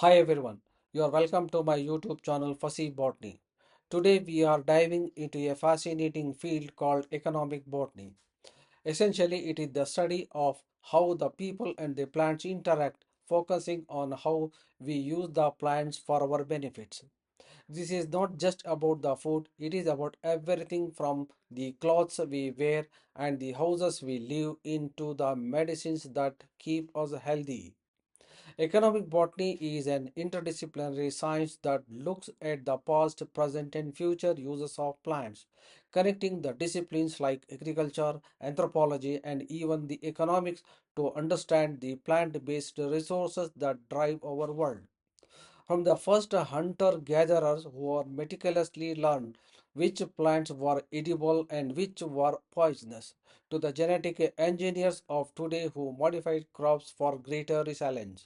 Hi everyone, you are welcome to my YouTube channel Fasihuddin Botany. Today we are diving into a fascinating field called economic botany. Essentially, it is the study of how the people and the plants interact, focusing on how we use the plants for our benefits. This is not just about the food, it is about everything from the clothes we wear and the houses we live in to the medicines that keep us healthy. Economic botany is an interdisciplinary science that looks at the past, present, and future uses of plants, connecting the disciplines like agriculture, anthropology, and even the economics to understand the plant based resources that drive our world. From the first hunter gatherers who meticulously learned which plants were edible and which were poisonous, to the genetic engineers of today who modified crops for greater resilience.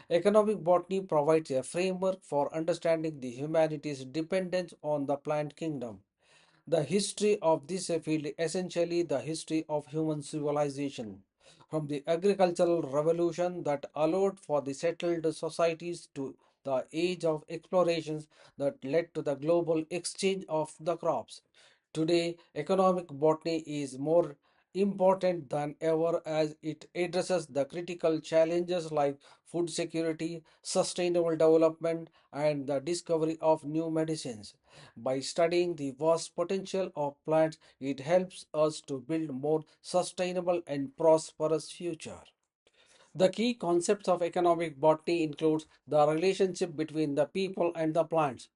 Economic botany provides a framework for understanding the humanity's dependence on the plant kingdom. The history of this field is essentially the history of human civilization. From the agricultural revolution that allowed for the settled societies to the age of explorations that led to the global exchange of the crops. Today, economic botany is more important than ever as it addresses the critical challenges like food security, sustainable development, and the discovery of new medicines. By studying the vast potential of plants, it helps us to build more sustainable and prosperous future. The key concepts of economic botany includes the relationship between the people and the plants.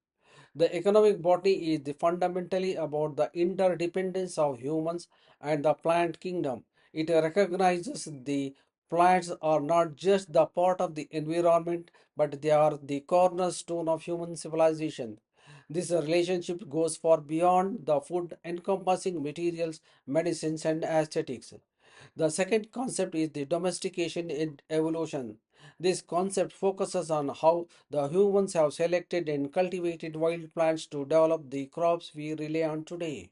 The economic botany is fundamentally about the interdependence of humans and the plant kingdom. It recognizes the plants are not just the part of the environment, but they are the cornerstone of human civilization. This relationship goes far beyond the food, encompassing materials, medicines, and aesthetics. The second concept is the domestication and evolution. This concept focuses on how the humans have selected and cultivated wild plants to develop the crops we rely on today.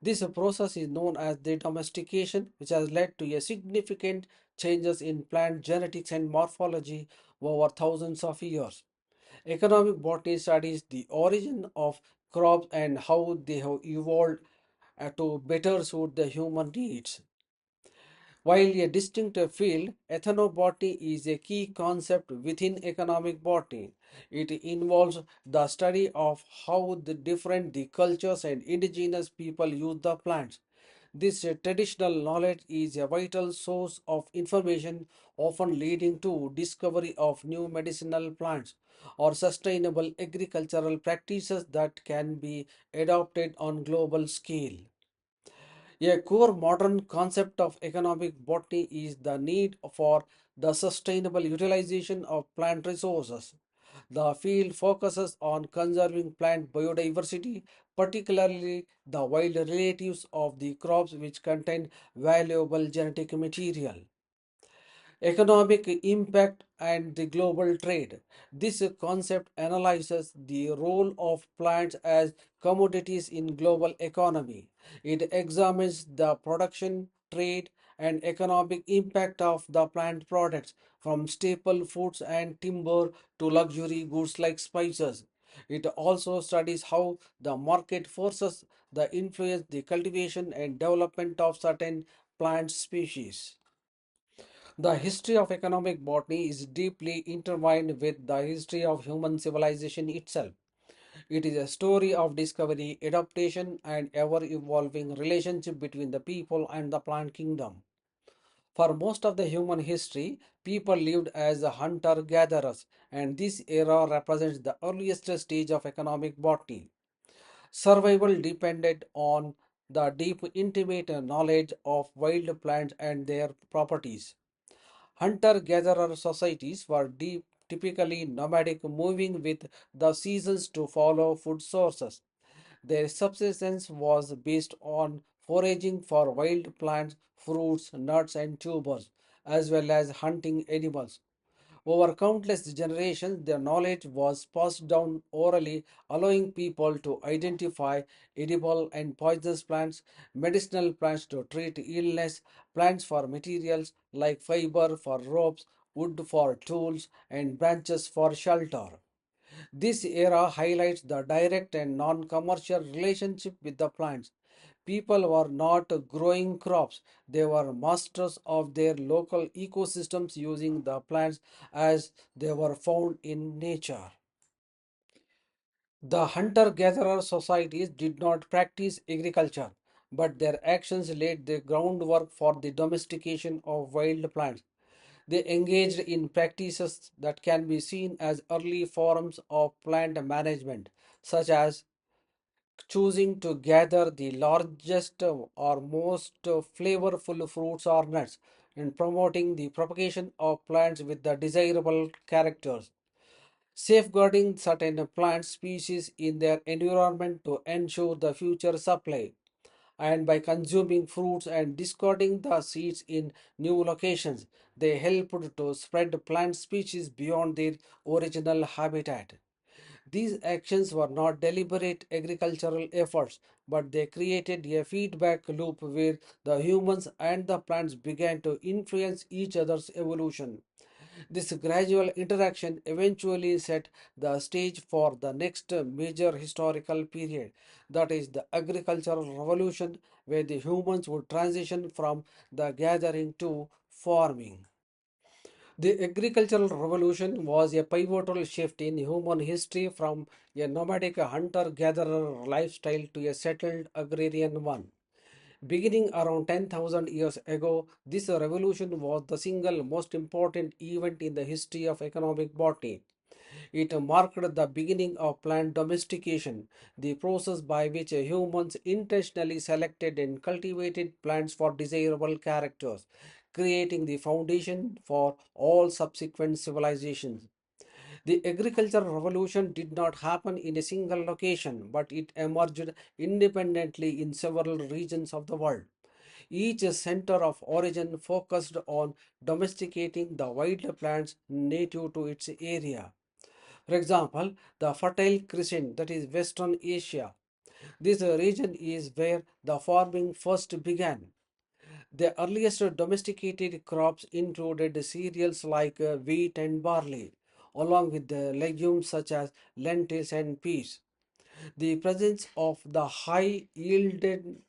This process is known as the domestication, which has led to a significant changes in plant genetics and morphology over thousands of years. Economic botany studies the origin of crops and how they have evolved to better suit the human needs. While a distinct field, ethnobotany is a key concept within economic botany. It involves the study of how the different the cultures and indigenous people use the plants. This traditional knowledge is a vital source of information, often leading to discovery of new medicinal plants or sustainable agricultural practices that can be adopted on global scale. A core modern concept of economic botany is the need for the sustainable utilization of plant resources. The field focuses on conserving plant biodiversity, particularly the wild relatives of the crops which contain valuable genetic material. Economic impact and the global trade. This concept analyzes the role of plants as commodities in global economy. It examines the production, trade, and economic impact of the plant products from staple foods and timber to luxury goods like spices. It also studies how the market forces the influence the cultivation and development of certain plant species. The history of economic botany is deeply intertwined with the history of human civilization itself. It is a story of discovery, adaptation, and ever evolving relationship between the people and the plant kingdom. For most of the human history, people lived as hunter gatherers, and this era represents the earliest stage of economic botany. Survival depended on the deep, intimate knowledge of wild plants and their properties. Hunter-gatherer societies were typically nomadic, moving with the seasons to follow food sources. Their subsistence was based on foraging for wild plants, fruits, nuts, and tubers, as well as hunting animals. Over countless generations, their knowledge was passed down orally, allowing people to identify edible and poisonous plants, medicinal plants to treat illness, plants for materials like fiber for ropes, wood for tools, and branches for shelter. This era highlights the direct and non commercial relationship with the plants. People were not growing crops, they were masters of their local ecosystems using the plants as they were found in nature. The hunter gatherer societies did not practice agriculture, but their actions laid the groundwork for the domestication of wild plants. They engaged in practices that can be seen as early forms of plant management, such as choosing to gather the largest or most flavorful fruits or nuts, and promoting the propagation of plants with the desirable characters, safeguarding certain plant species in their environment to ensure the future supply, and by consuming fruits and discarding the seeds in new locations, they helped to spread plant species beyond their original habitat. These actions were not deliberate agricultural efforts, but they created a feedback loop where the humans and the plants began to influence each other's evolution. This gradual interaction eventually set the stage for the next major historical period, that is, the agricultural revolution, where the humans would transition from the gathering to farming. The agricultural revolution was a pivotal shift in human history from a nomadic hunter gatherer lifestyle to a settled agrarian one. Beginning around 10,000 years ago, this revolution was the single most important event in the history of economic botany. It marked the beginning of plant domestication, the process by which humans intentionally selected and cultivated plants for desirable characters, creating the foundation for all subsequent civilizations. The agricultural revolution did not happen in a single location, but it emerged independently in several regions of the world. Each center of origin focused on domesticating the wild plants native to its area. For example, the Fertile Crescent, that is Western Asia. This region is where the farming first began. The earliest domesticated crops included cereals like wheat and barley, along with the legumes such as lentils and peas. The presence of the high yielded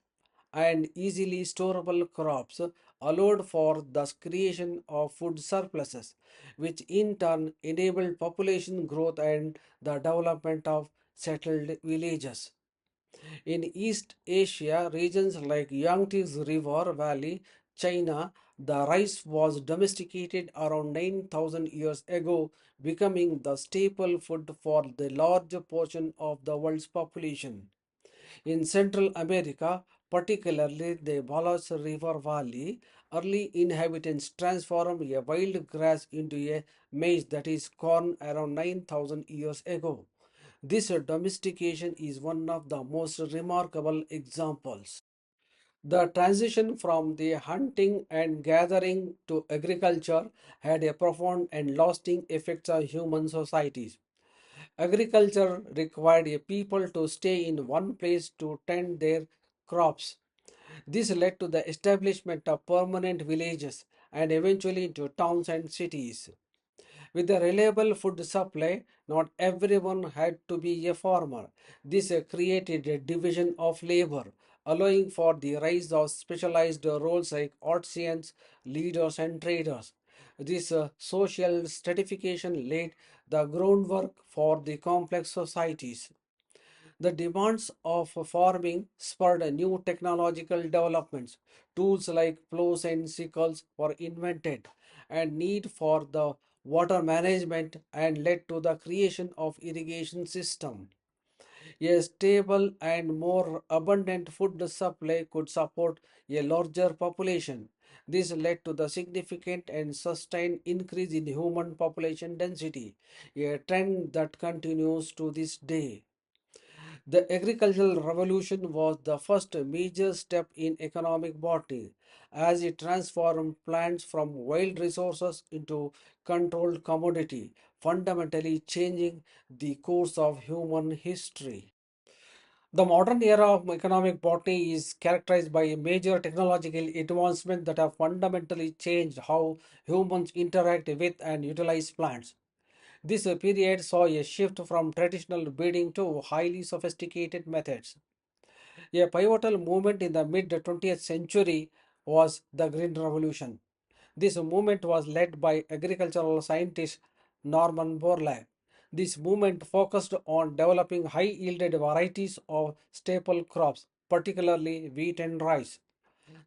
and easily storable crops allowed for the creation of food surpluses, which in turn enabled population growth and the development of settled villages. In East Asia, regions like Yangtze River Valley, China, the rice was domesticated around 9,000 years ago, becoming the staple food for the large portion of the world's population. In Central America, particularly the Balas River Valley, early inhabitants transformed a wild grass into a maize, that is corn, around 9,000 years ago. This domestication is one of the most remarkable examples. The transition from the hunting and gathering to agriculture had a profound and lasting effect on human societies. Agriculture required a people to stay in one place to tend their crops. This led to the establishment of permanent villages and eventually to towns and cities. With a reliable food supply, not everyone had to be a farmer. This created a division of labor, allowing for the rise of specialized roles like artisans, leaders, and traders. This social stratification laid the groundwork for the complex societies. The demands of farming spurred new technological developments. Tools like plows and sickles were invented, and need for the water management and led to the creation of irrigation system. A stable and more abundant food supply could support a larger population. This led to the significant and sustained increase in human population density, a trend that continues to this day. The agricultural revolution was the first major step in economic botany, as it transformed plants from wild resources into controlled commodity, fundamentally changing the course of human history. The modern era of economic botany is characterized by a major technological advancement that have fundamentally changed how humans interact with and utilize plants. This period saw a shift from traditional breeding to highly sophisticated methods. A pivotal movement in the mid 20th century was the Green Revolution. This movement was led by agricultural scientist Norman Borlaug. This movement focused on developing high-yielded varieties of staple crops, particularly wheat and rice.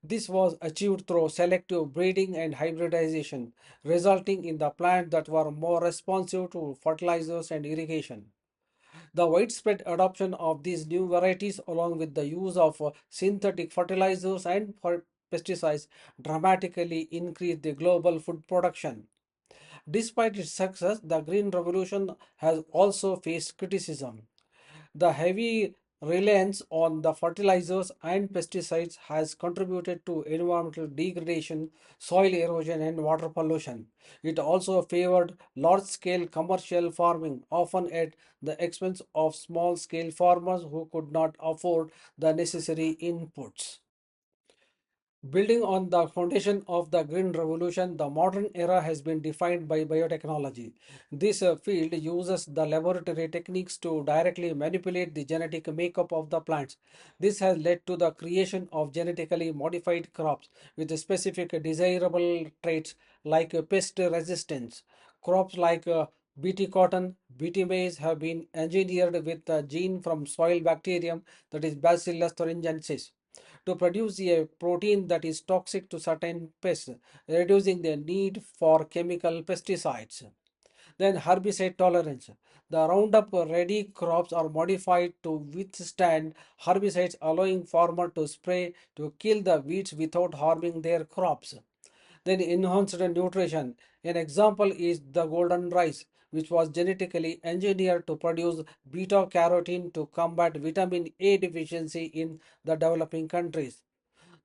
This was achieved through selective breeding and hybridization, resulting in the plants that were more responsive to fertilizers and irrigation. The widespread adoption of these new varieties, along with the use of synthetic fertilizers and pesticides, dramatically increased the global food production. Despite its success, the Green Revolution has also faced criticism. The heavy reliance on the fertilizers and pesticides has contributed to environmental degradation, soil erosion, and water pollution. It also favored large scale commercial farming, often at the expense of small scale farmers who could not afford the necessary inputs. Building on the foundation of the Green Revolution, the modern era has been defined by biotechnology. This field uses the laboratory techniques to directly manipulate the genetic makeup of the plants. This has led to the creation of genetically modified crops with specific desirable traits like pest resistance. Crops like BT cotton, BT maize have been engineered with a gene from soil bacterium, that is Bacillus thuringiensis, to produce a protein that is toxic to certain pests, reducing the need for chemical pesticides. Then herbicide tolerance. The Roundup ready crops are modified to withstand herbicides, allowing farmers to spray to kill the weeds without harming their crops. Then enhanced nutrition. An example is the golden rice, which was genetically engineered to produce beta carotene to combat vitamin A deficiency in the developing countries.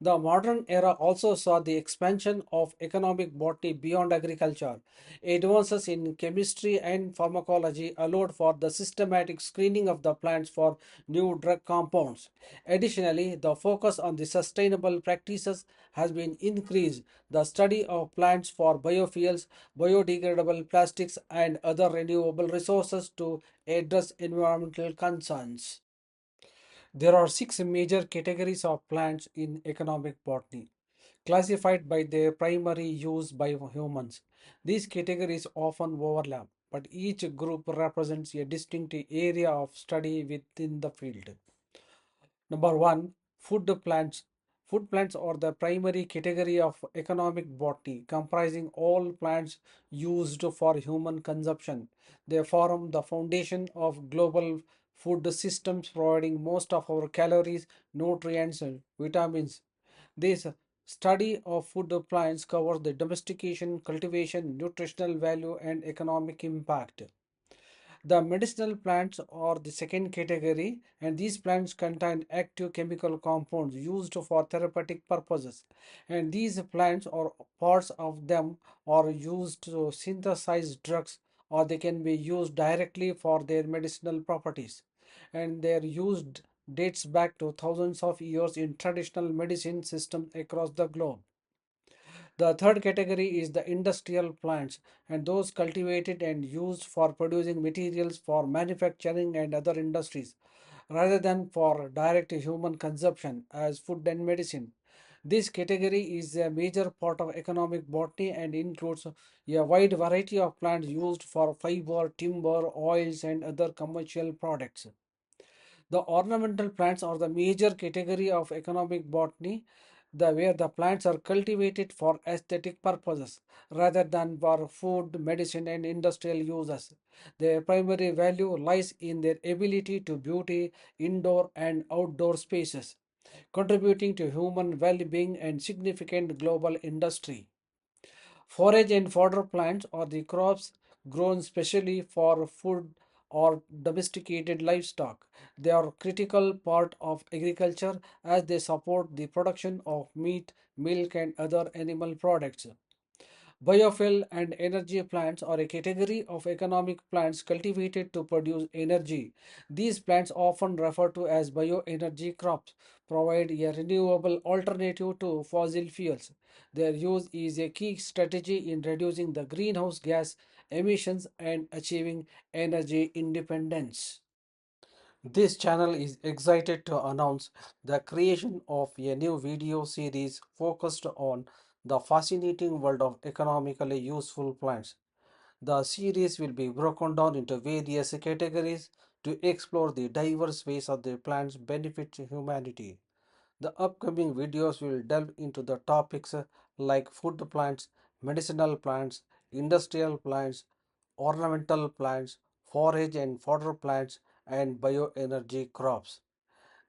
The modern era also saw the expansion of economic botany beyond agriculture. Advances in chemistry and pharmacology allowed for the systematic screening of the plants for new drug compounds. Additionally, the focus on the sustainable practices has been increased. The study of plants for biofuels, biodegradable plastics, and other renewable resources to address environmental concerns. There are six major categories of plants in economic botany, classified by their primary use by humans. These categories often overlap, but each group represents a distinct area of study within the field. Number one, food plants. Food plants are the primary category of economic botany, comprising all plants used for human consumption. They form the foundation of global food systems, providing most of our calories, nutrients, and vitamins. This study of food plants covers the domestication, cultivation, nutritional value, and economic impact. The medicinal plants are the second category, and these plants contain active chemical compounds used for therapeutic purposes. And these plants or parts of them are used to synthesize drugs, or they can be used directly for their medicinal properties. And their use dates back to thousands of years in traditional medicine systems across the globe. The third category is the industrial plants, and those cultivated and used for producing materials for manufacturing and other industries, rather than for direct human consumption as food and medicine. This category is a major part of economic botany and includes a wide variety of plants used for fiber, timber, oils, and other commercial products. The ornamental plants are the major category of economic botany, where the plants are cultivated for aesthetic purposes rather than for food, medicine, and industrial uses. Their primary value lies in their ability to beauty indoor and outdoor spaces, contributing to human well-being and significant global industry. Forage and fodder plants are the crops grown specially for food or domesticated livestock. They are a critical part of agriculture as they support the production of meat, milk, and other animal products. Biofuel and energy plants are a category of economic plants cultivated to produce energy. These plants, often referred to as bioenergy crops, provide a renewable alternative to fossil fuels. Their use is a key strategy in reducing the greenhouse gas emissions and achieving energy independence. This channel is excited to announce the creation of a new video series focused on the fascinating world of economically useful plants. The series will be broken down into various categories to explore the diverse ways of the plants benefit humanity. The upcoming videos will delve into the topics like food plants, medicinal plants, industrial plants, ornamental plants, forage and fodder plants, and bioenergy crops.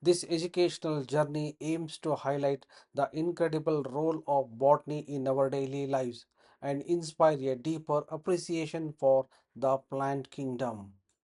This educational journey aims to highlight the incredible role of botany in our daily lives and inspire a deeper appreciation for the plant kingdom.